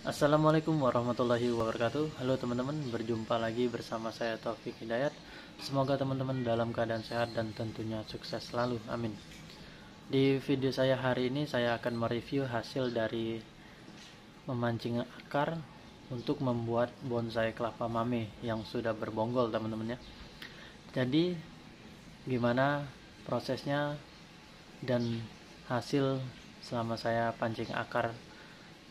Assalamualaikum warahmatullahi wabarakatuh. Halo teman-teman, berjumpa lagi bersama saya Taufik Hidayat. Semoga teman-teman dalam keadaan sehat dan tentunya sukses selalu, amin. Di video saya hari ini saya akan mereview hasil dari memancing akar untuk membuat bonsai kelapa mame yang sudah berbonggol, teman-teman ya. Jadi gimana prosesnya dan hasil selama saya pancing akar?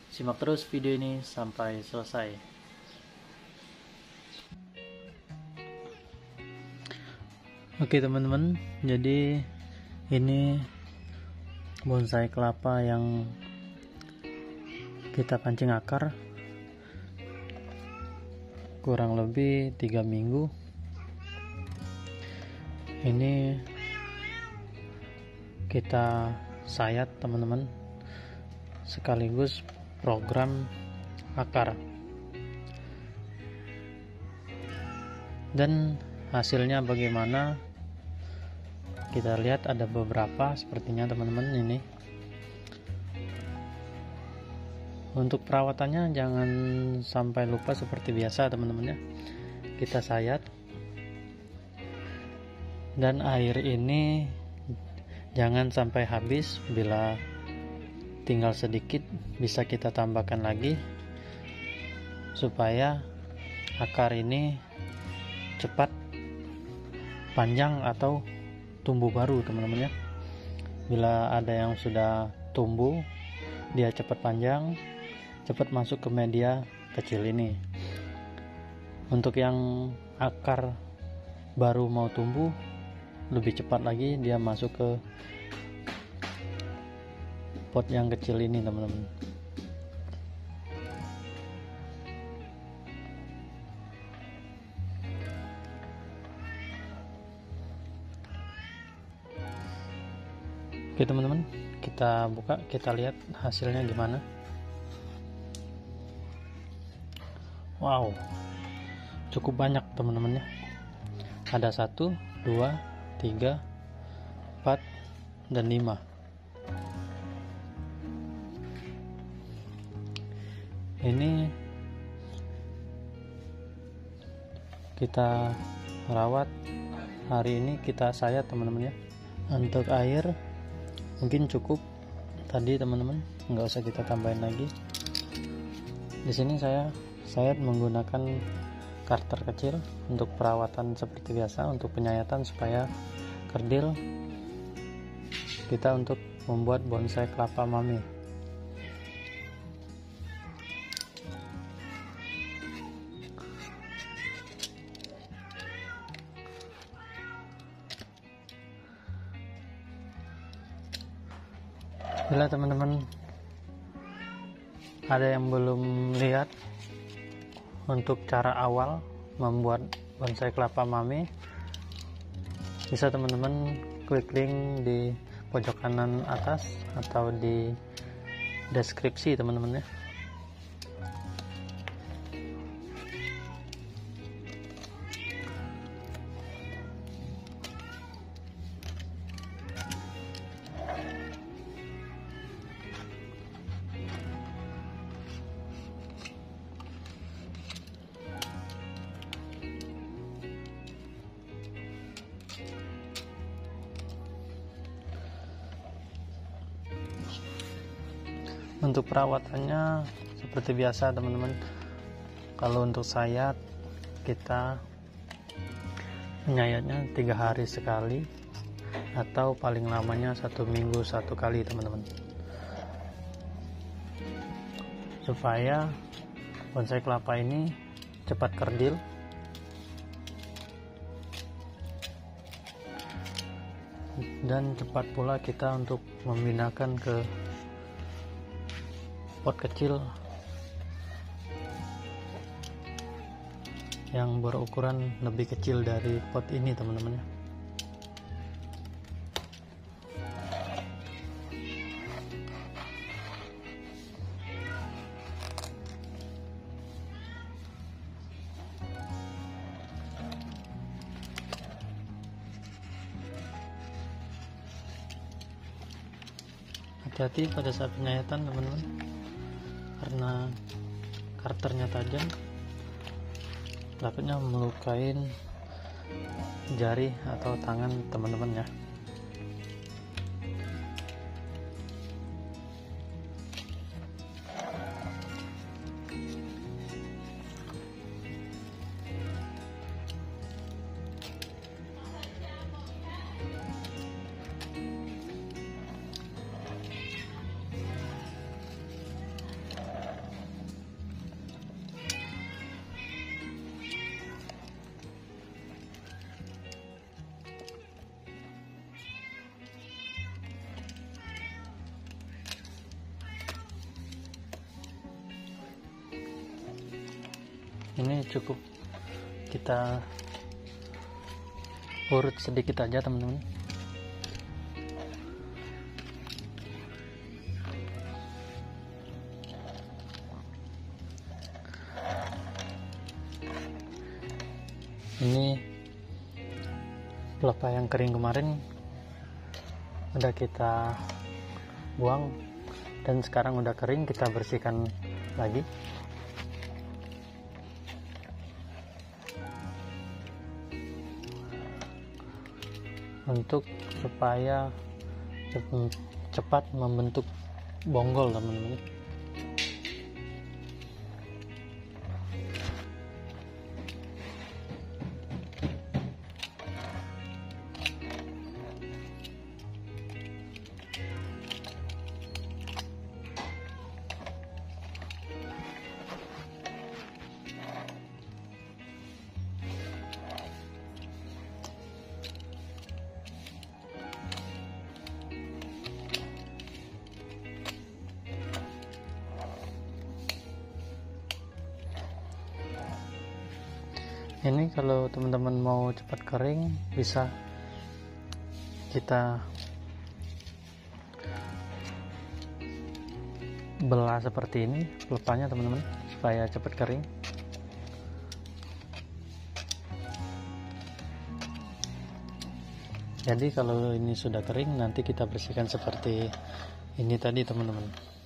Simak terus video ini sampai selesai. Oke teman-teman, jadi ini bonsai kelapa yang kita pancing akar kurang lebih 3 minggu. Ini kita sayat teman-teman, sekaligus program akar, dan hasilnya bagaimana kita lihat. Ada beberapa sepertinya teman-teman. Ini untuk perawatannya jangan sampai lupa seperti biasa teman-teman ya, kita sayat, dan air ini jangan sampai habis. Bila tinggal sedikit bisa kita tambahkan lagi supaya akar ini cepat panjang atau tumbuh baru teman-teman ya. Bila ada yang sudah tumbuh, dia cepat panjang, cepat masuk ke media kecil ini. Untuk yang akar baru mau tumbuh, lebih cepat lagi dia masuk ke pot yang kecil ini teman-teman. Oke teman-teman, kita buka, kita lihat hasilnya gimana. Wow, cukup banyak teman-teman ya. Ada 1, 2, 3, 4, dan 5. Ini kita rawat hari ini, kita sayat teman-teman ya. Untuk air mungkin cukup tadi teman-teman, nggak usah kita tambahin lagi. Di sini saya sayat menggunakan karter kecil untuk perawatan seperti biasa, untuk penyayatan supaya kerdil kita untuk membuat bonsai kelapa mame. Bila teman-teman ada yang belum lihat untuk cara awal membuat bonsai kelapa mame, bisa teman-teman klik link di pojok kanan atas atau di deskripsi teman-teman ya. Untuk perawatannya seperti biasa teman-teman. Kalau untuk sayat, kita menyayatnya 3 hari sekali atau paling lamanya 1 minggu 1 kali teman-teman, supaya bonsai kelapa ini cepat kerdil dan cepat pula kita untuk memindahkan ke pot kecil yang berukuran lebih kecil dari pot ini teman-teman ya. Hati-hati pada saat penyayatan teman-teman, karena Karternya tajam, takutnya melukai jari atau tangan teman-teman ya. Ini cukup kita urut sedikit aja teman-teman. Ini pelepah yang kering kemarin udah kita buang dan sekarang udah kering, kita bersihkan lagi. Untuk supaya cepat membentuk bonggol teman-teman. Ini kalau teman-teman mau cepat kering, bisa kita belah seperti ini pelepahnya teman-teman, supaya cepat kering. Jadi kalau ini sudah kering, nanti kita bersihkan seperti ini tadi teman-teman.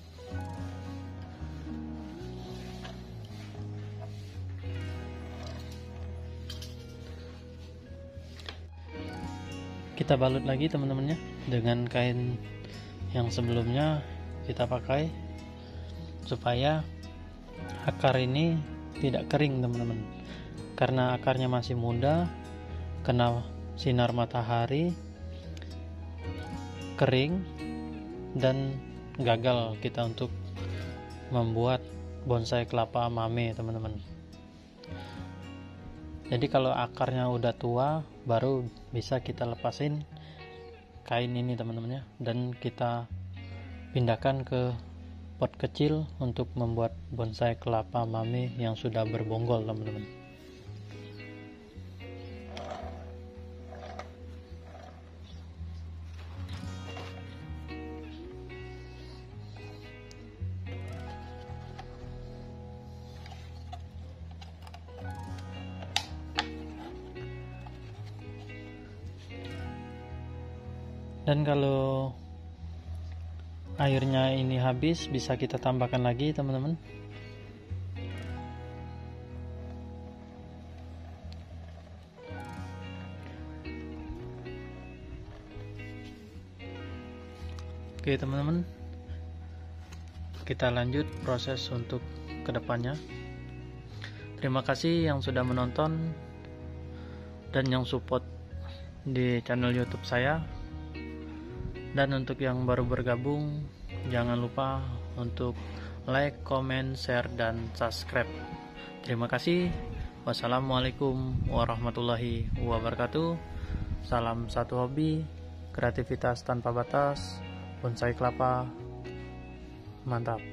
Kita balut lagi teman-temannya dengan kain yang sebelumnya kita pakai, supaya akar ini tidak kering teman-teman, karena akarnya masih muda, kena sinar matahari, kering, dan gagal kita untuk membuat bonsai kelapa mame teman-teman. Jadi kalau akarnya udah tua, baru bisa kita lepasin kain ini teman-teman ya, dan kita pindahkan ke pot kecil untuk membuat bonsai kelapa mame yang sudah berbonggol teman-teman. Dan kalau airnya ini habis, bisa kita tambahkan lagi teman-teman. Oke teman-teman, kita lanjut proses untuk kedepannya. Terima kasih yang sudah menonton dan yang support di channel YouTube saya. Dan untuk yang baru bergabung, jangan lupa untuk like, comment, share, dan subscribe. Terima kasih. Wassalamualaikum warahmatullahi wabarakatuh. Salam satu hobi, kreativitas tanpa batas, bonsai kelapa. Mantap.